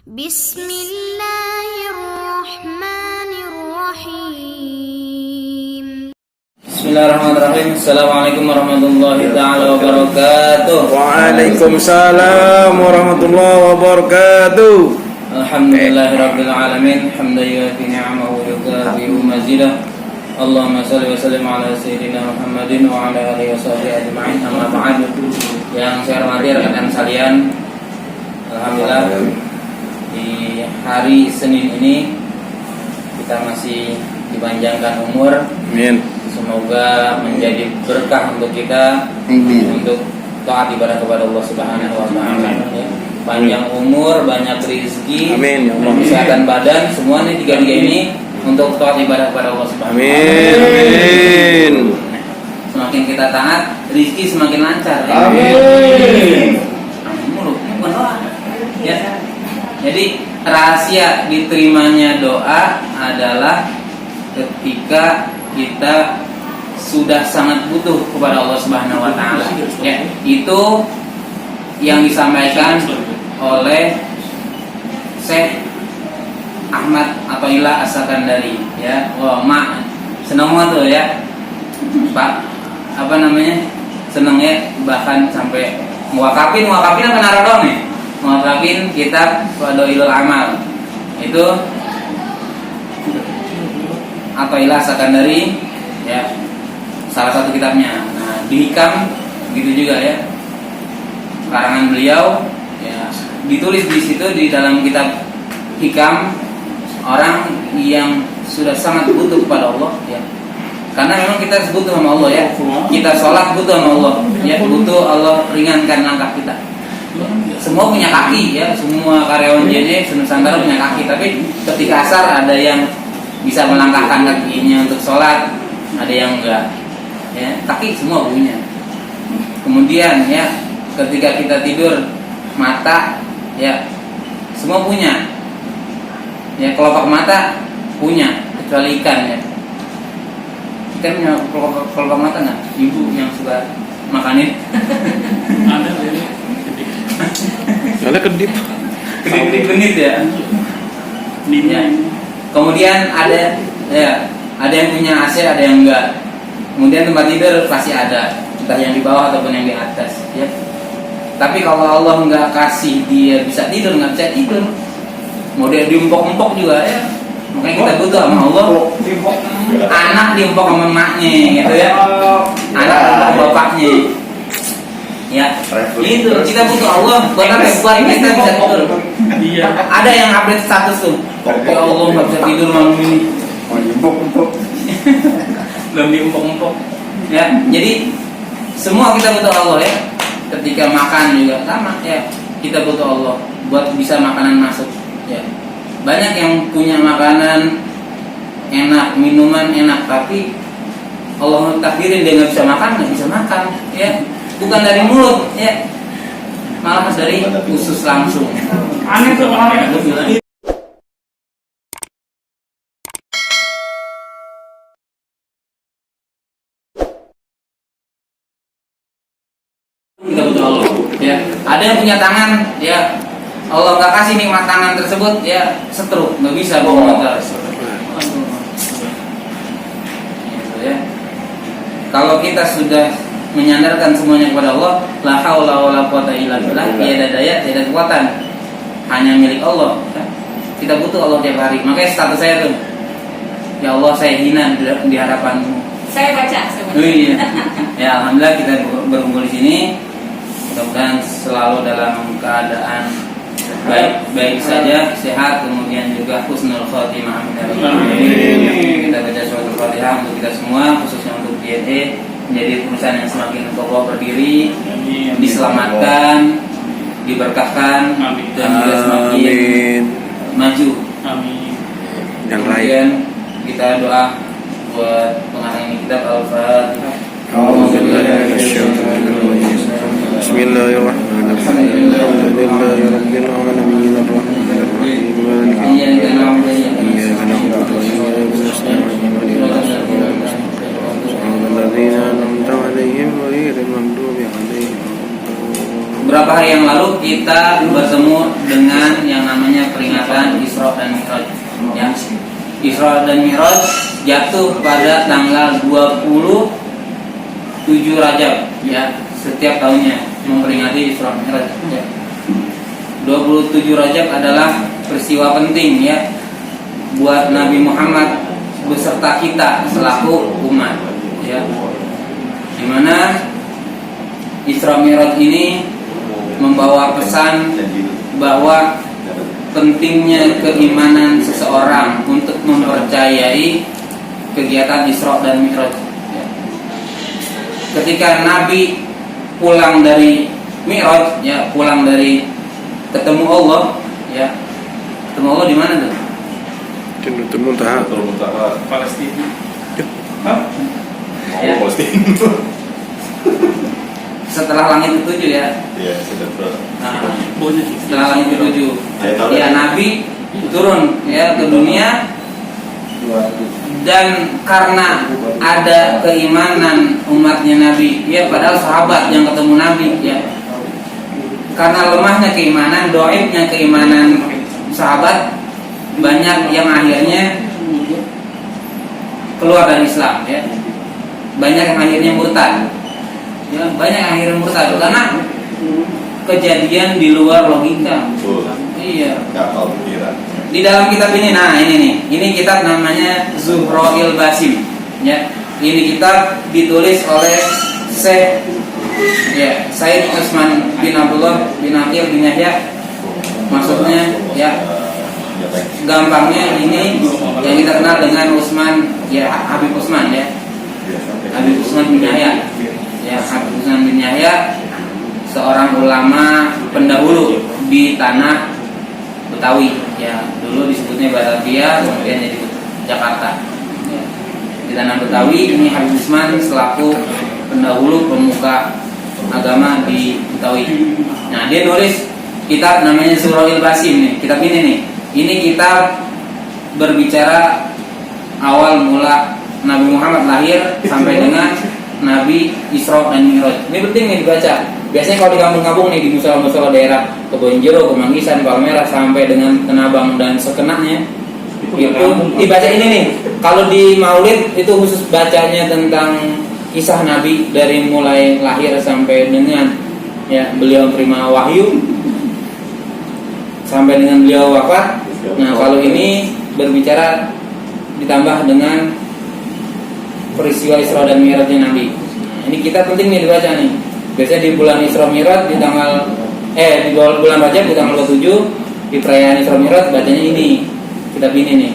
Bismillahirrahmanirrahim. Bismillahirrahmanirrahim. Assalamualaikum warahmatullahi ta'ala wabarakatuh. Waalaikumsalam warahmatullahi wabarakatuh. Alhamdulillahirabbil alamin. Hamdan yu'ti ni'amahu wa yukafi'u mazidah. Allahumma shalli wa sallim ala sayyidina Muhammadin wa ala alihi washabihi ajma'in. Amma ba'd. Yang saya hormati rekan sekalian, alhamdulillah di hari Senin ini kita masih dipanjangkan umur. Amin. Semoga menjadi berkah untuk kita. Amin. Untuk taat ibadah kepada Allah Subhanahu wa taala. Ya. Panjang umur, banyak rezeki, Amin, ya Allah. kesehatan badan, semuanya tiga-tiga ini untuk taat ibadah kepada Allah Subhanahu wa taala. Amin. Amin. Semakin kita taat, rezeki semakin lancar. Ya. Amin. Amin mulu, ini bukan doa. Ya. Jadi rahasia diterimanya doa adalah ketika kita sudah sangat butuh kepada Allah Subhanahu wa taala. Ya, itu yang disampaikan oleh Syekh Ahmad Athaillah As-Sakandari, ya. Wah, mak seneng banget tuh ya. Pak, apa namanya? Seneng ya, bahkan sampai muwakafin apa naruh dong nih? Muwakafin kitab Fadailul Amal. Itu Athaillah As-Sakandari, ya, salah satu kitabnya. Nah, di Hikam gitu juga ya, karangan beliau, ya, ditulis di situ di dalam kitab Hikam, orang yang sudah sangat butuh kepada Allah, ya, karena memang kita butuh sama Allah, ya, kita sholat butuh sama Allah, ya, butuh Allah ringankan langkah kita. Semua punya kaki, ya, semua karyawan JJ Nusantara punya kaki, tapi ketika asar ada yang bisa melangkahkan kakinya untuk sholat, ada yang enggak, ya, kaki semua punya. Kemudian, ya, ketika kita tidur, mata, ya, semua punya, ya, kelopak mata punya, kecuali ikan, ya. Ikan punya kelopak mata nggak? Ibu yang suka makanin. Ada kedip. Kedip ya. Ya. Kemudian ada, ya, ada yang punya AC, ada yang enggak. Kemudian tempat tidur pasti ada, entah yang di bawah ataupun yang di atas, ya. Tapi kalau Allah nggak kasih dia bisa tidur, nggak bisa tidur, mau dia diempok-empok juga, ya. Makanya kita butuh sama Allah. Anak diempok sama emaknya, gitu ya. Anak diempok bapaknya, ya. Itu kita butuh Allah buat apa? Buat kita bisa tidur. Ada yang update status tuh, ya Allah nggak bisa tidur malam ini. Belum diempok-empok, ya. Jadi semua kita butuh Allah, ya. Ketika makan juga sama, ya, kita butuh Allah buat bisa makanan masuk, ya. Banyak yang punya makanan enak, minuman enak, tapi Allah takdirin dia nggak bisa makan, ya. Bukan dari mulut, ya, malah dari usus langsung. Aneh tuh orang. Kita butuh Allah, ya. Ada yang punya tangan, ya, Allah nggak kasih nikmat tangan tersebut, ya, stroke, nggak bisa bawa motor. Gitu, ya. Kalau kita sudah menyandarkan semuanya kepada Allah, la haula wala quwata illa billah, tiada daya, tiada kekuatan, hanya milik Allah. Ya. Kita butuh Allah tiap hari. Makanya status saya tuh, ya Allah, saya hina di hadapan-Mu. Saya baca. Iya. Ya, alhamdulillah kita berkumpul di sini. Mudah-mudahan selalu dalam keadaan baik saja, sehat, kemudian juga husnul khotimah. Amin. Kita baca surat Al-Fatihah untuk kita semua, khususnya untuk JNE, menjadi perusahaan yang semakin kokoh berdiri, diselamatkan, diberkahkan, dan juga semakin maju. Amin. Kemudian kita doa buat pengarang ini kitab Al-Fatihah. Bismillahirrahmanirrahim. Alhamdulillahirabbil alamin arrahmanir rahim maliki Iyyaka na'budu wa iyyaka na'budu wa iyyaka nasta'in alladzina an'amta 'alaihim ghairil maghdubi 'alaihim. Beberapa hari yang lalu kita bertemu dengan Isra dan Mi'raj jatuh pada tanggal 27 Rajab ya, setiap tahunnya memperingati Isra Mi'raj ya. 27 Rajab adalah peristiwa penting ya buat Nabi Muhammad beserta kita selaku umat ya, dimana Isra Mi'raj ini membawa pesan bahwa pentingnya keimanan seseorang untuk mempercayai kegiatan Isra dan Mi'raj ya. Ketika Nabi pulang dari Mi'raj ya, pulang dari ketemu Allah ya, ketemu Allah di mana tuh? Jannatul Muntaha. Palestina. Hah? Ya. Palestina. Setelah langit ketujuh ya. Iya, sudah bro. Nah, setelah langit ketujuh ya, Nabi turun ya ke dunia, dan karena ada keimanan umatnya Nabi ya, padahal sahabat yang ketemu Nabi ya, karena lemahnya keimanan, doibnya keimanan sahabat, banyak yang akhirnya keluar dari Islam ya, banyak yang akhirnya murtad ya, banyak yang akhirnya murtad karena kejadian di luar logika. Iya. Gak tahu pikiran. Di dalam kitab ini, nah ini kitab namanya Zuhraul Basim ya. Ini kitab ditulis oleh Syekh ya, Said Utsman bin Abdullah bin Aqil bin Yahya. Maksudnya ya, gampangnya ini yang kita kenal dengan Utsman ya, Habib Utsman ya, Habib Utsman bin Yahya ya, Habib Utsman bin Yahya, seorang ulama pendahulu di tanah Betawi ya, dulu disebutnya Batavia, kemudian jadi Jakarta ya. Di tanah Betawi ini Habib Utsman selaku pendahulu pemuka agama di Betawi. Nah, dia nulis kitab namanya Zuhraul Basim nih. Kitab ini kitab berbicara awal mula Nabi Muhammad lahir sampai dengan Nabi Isra dan Mi'raj. Ini penting nih dibaca. Biasanya kalau di kampung-kampung nih, di musola-musola daerah Kebonjeruk, Kemanggisan, Palmerah sampai dengan Tenabang dan sekenanya, itu dibaca ini nih. Kalau di Maulid itu khusus bacanya tentang kisah Nabi dari mulai lahir sampai dengan ya beliau terima wahyu sampai dengan beliau wafat. Nah, kalau ini berbicara ditambah dengan peristiwa Isra dan Mi'rajnya Nabi. Nah, ini kita penting nih dibaca nih. Biasanya di bulan Isra Mi'raj di tanggal di bulan Rajab di tanggal 27, di perayaan Isra Mi'raj bacanya ini, kitab ini nih.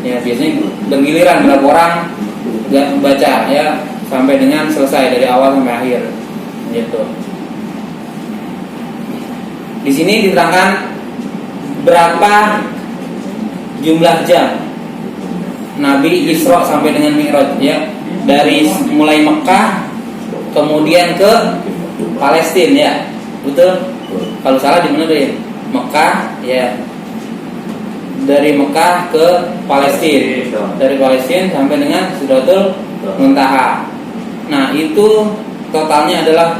Ya, biasanya bergiliran berapa orang baca ya sampai dengan selesai dari awal sampai akhir. Gitu. Di sini diterangkan berapa jumlah jam Nabi Isra sampai dengan Mi'raj ya, dari mulai Mekah kemudian ke Palestina ya, betul? Kalau salah di mana deh? Mekah ya, dari Mekah ke Palestina, dari Palestina sampai dengan Sidratul Muntaha. Nah, itu totalnya adalah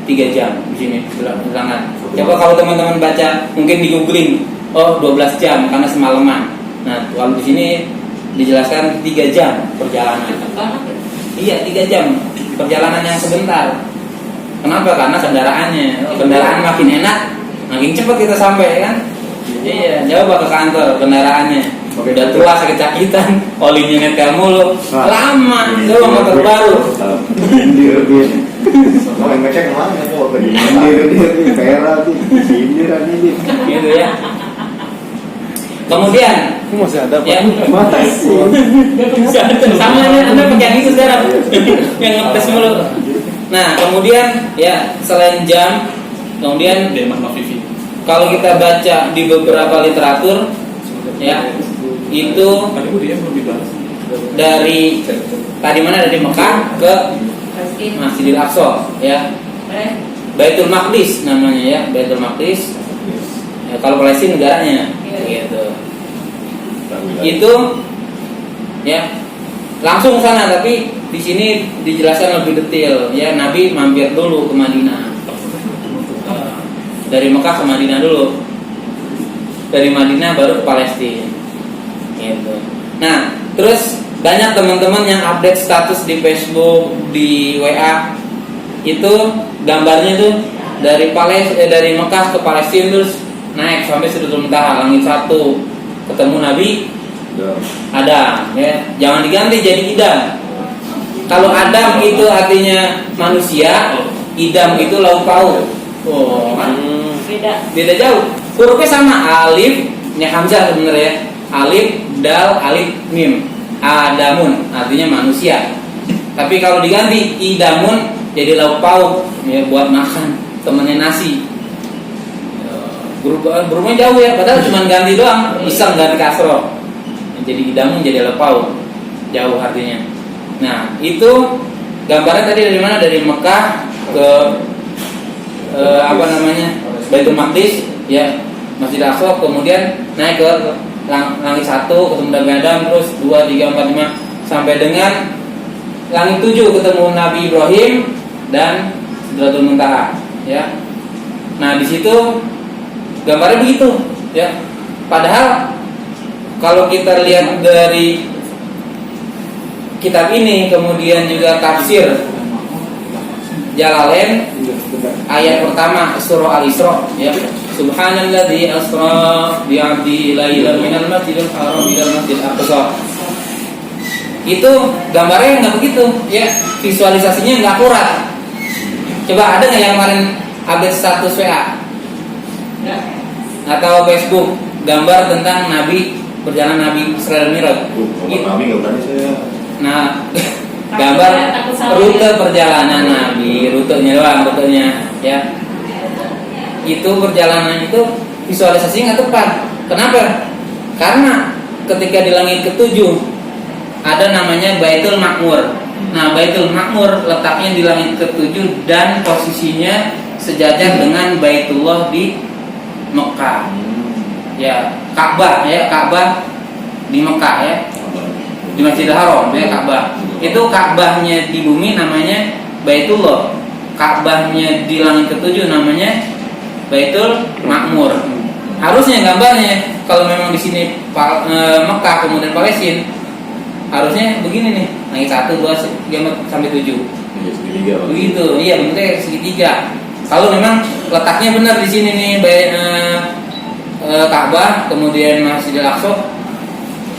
3 jam di sini diterangkan. Coba kalau teman-teman baca, mungkin di googling, oh 12 jam karena semalaman. Nah, kalau di sini dijelaskan 3 jam perjalanan. Iya, 3 jam perjalanan yang sebentar. Kenapa? Karena kendaraan makin enak, makin cepat kita sampai kan. Iya, coba ke kantor kendaraannya udah tua sakit-sakitan, olinya nyetel mulu, lama. Coba motor baru. Mau ngecek kemana? Mau ke di Perak tuh, sindir ini. Gitu ya. Kemudian Masih ada apa? ya, Masih. sama anda pakai itu sekarang yang ngetes mulu. Nah, kemudian ya selain jam, kemudian kalau kita baca di beberapa literatur ya, itu dari tadi mana, dari Mekah ke Masjidil Aqsa ya, Baitul Maqdis namanya ya, Baitul Maqdis ya, kalau Palestina negaranya gitu. Itu ya langsung sana, tapi di sini dijelaskan lebih detail ya. Nabi mampir dulu ke Madinah, dari Mekah ke Madinah dulu, dari Madinah baru ke Palestina gitu. Nah, terus banyak teman-teman yang update status di Facebook, di WA itu gambarnya tuh dari Mekah ke Palestina terus naik sampai Sidratul Muntaha, langit 1, ketemu Nabi Adam, ya. Jangan diganti jadi Idam. Kalau Adam itu artinya manusia, Idam itu lauk pauk. Oh, beda jauh. Hurufnya sama, alif, ini hamzah sebenarnya. Alif, dal, alif, mim. Adamun artinya manusia. Tapi kalau diganti Idamun jadi lauk pauk, ya, buat makan temennya nasi. Berubah jauh ya, padahal cuma ganti doang, iseng ganti kasroh. Jadi Idamun jadi lauk pauk. Jauh artinya. Nah, itu gambarnya tadi dari mana? Dari Mekah ke Baitul Maqdis, ya, Masjid Aqsa, kemudian naik ke langit 1 ketemu Nabi Adam, terus 2, 3, 4, 5 sampai dengan langit 7 ketemu Nabi Ibrahim dan Sidratul Muntaha, ya. Nah, di situ gambarnya begitu, ya. Padahal kalau kita lihat dari kitab ini, kemudian juga tafsir Jalalain ayat pertama surah Al-Isra, ya. Subhanalladzi asra bi 'abdihi lailan minal masjidil haram ilal masjidil aqsa. Itu gambarnya nggak begitu, ya. Visualisasinya nggak akurat. Coba ada nggak yang kemarin update status WA atau Facebook gambar tentang Nabi perjalanan Nabi Isra dan Mi'raj? Nabi nggak berani saya. Nah, gambar rute perjalanan Nabi, rutenya, ya. Itu perjalanan itu visualisasinya nggak tepat. Kenapa? Karena ketika di langit ke-7 ada namanya Baitul Ma'mur. Nah, Baitul Ma'mur letaknya di langit ke-7 dan posisinya sejajar dengan Baitullah di Mekah. Ya, Ka'bah, ya, Ka'bah di Mekah, ya. Di Masjidil Haram, ya, Ka'bah. Itu Ka'bahnya di bumi namanya Baitullah. Ka'bahnya di langit ke-7 namanya Baitul Ma'mur. Harusnya gambarnya kalau memang di sini Mekah kemudian Palestina harusnya begini nih, langit 1, 2, 3 sampai 7. Segitiga. Begitu, iya bentuknya segitiga. Kalau memang letaknya benar di sini nih, Ka'bah kemudian Masjidil Aqsa,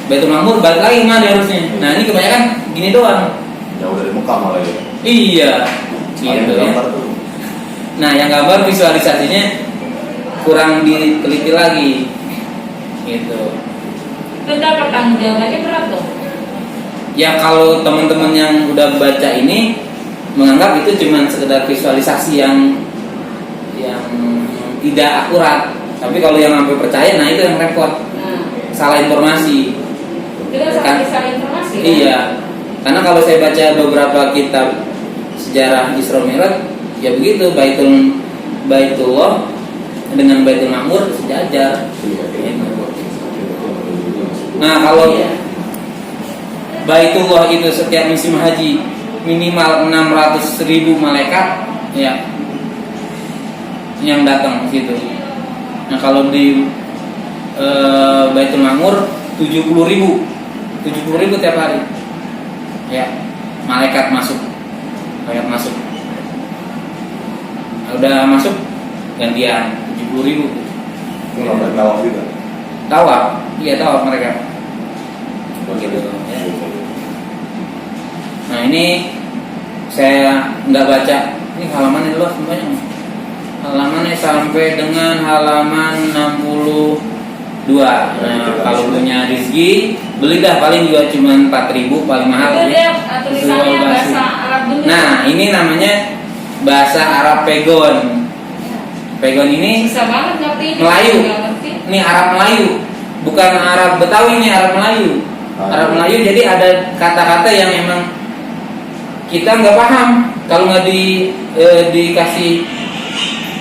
Baitul Ma'mur balik lagi mana harusnya. Nah, ini kebanyakan gini doang. Jauh dari Mekah malah ya. Iya. Gitu ya. Nah, yang gambar visualisasinya kurang diteliti lagi, gitu. Tentang pertanggungjawabannya berat dong. Ya kalau teman-teman yang udah baca ini menganggap itu cuma sekedar visualisasi yang tidak akurat. Tapi kalau yang sampai percaya, nah itu yang repot. Salah informasi. Kita salah informasi. Iya. Karena kalau saya baca beberapa kitab sejarah Isra Mi'raj, ya begitu, Baitullah dengan Baitul Ma'mur sejajar. Nah, kalau Baitullah itu setiap musim haji minimal 600.000 malaikat, ya, yang datang ke situ. Nah, kalau di Baitul Ma'mur 70.000 tiap hari, ya, malaikat masuk. Udah masuk gantian 70.000. Nggak tawaf juga. Tawaf, iya tawaf mereka. Begitu. Ya. Nah, ini saya nggak baca. Ini halamannya luas banyak. Halamannya sampai dengan halaman 62. Nah, kalau punya rezeki beli dah, paling juga cuma 4.000 paling mahal. Itu dia tulisannya bahasa Arab dulu. Nah, ini namanya bahasa Arab Pegon. Pegon ini bisa banget ngerti. Melayu. Ini Arab Melayu, bukan Arab Betawi, ini Arab Melayu. Arab Melayu, jadi ada kata-kata yang memang kita nggak paham kalau nggak dikasih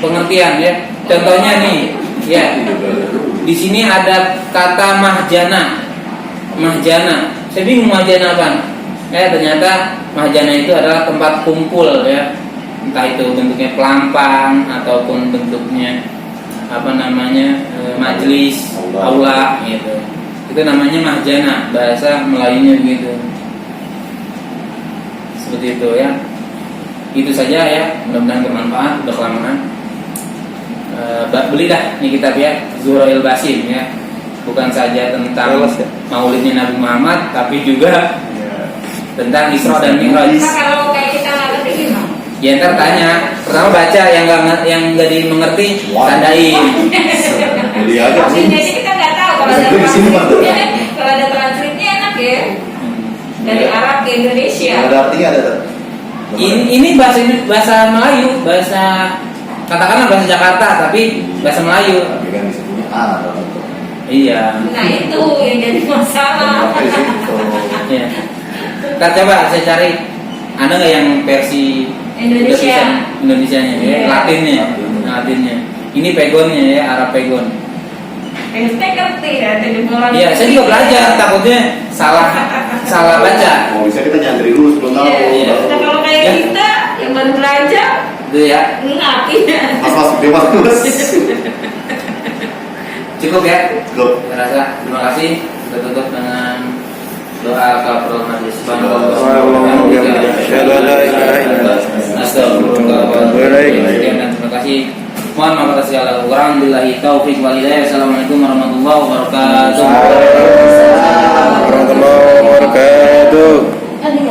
pengertian, ya. Contohnya nih, ya, di sini ada kata mahjana. Saya bingung mahjana apa? Ternyata mahjana itu adalah tempat kumpul, ya. Entah itu bentuknya pelampang ataupun bentuknya majelis, aula, gitu. Itu namanya mahjana, bahasa Melayunya begitu. Seperti itu ya. Itu saja ya, mudah-mudahan bermanfaat. Udah kelamaan. Belilah ini kitab ya, Zuhraul Basim ya. Bukan saja tentang maulidnya Nabi Muhammad, tapi juga tentang Isra dan Mi'raj. Nah, kalau kayak kita nggak ngerti gimana? Ya ntar tanya. Pertama baca, yang nggak dimengerti tandain. Beli aja Maksudnya sih kita nggak tahu kalau ada Di sini, Pak. translate-nya, kalau ada translate-nya enak ya. Dari Arab ke Indonesia. Ada artinya ada. Ini bahasa Melayu, bahasa katakanlah bahasa Jakarta tapi bahasa Melayu. Tapi kan disebutnya Arab. Iya. Nah itu yang jadi masalah. Iya. Ntar coba saya cari, ada nggak yang versi Indonesia. Indonesianya ya, Iya. Latinnya. Ini pegonnya ya, Arab pegon. Saya ngerti ya, jadi mulai. Iya, saya juga belajar, takutnya salah baca. Oh, bisa kita nyantri dulu sebelum tahu. Iya. Nah, kalau kayak Ya. kita yang baru belajar, Itu ya. ngerti ya. Mas bebas. Cukup ya. Cukup. Saya rasa terima kasih. Kita tutup dengan doa kafaratul majlis. Terima kasih. Mohon maaf atas segala kekurangan. Billahi taufik wal hidayah. Assalamualaikum warahmatullahi wabarakatuh. Warahmatullahi wabarakatuh.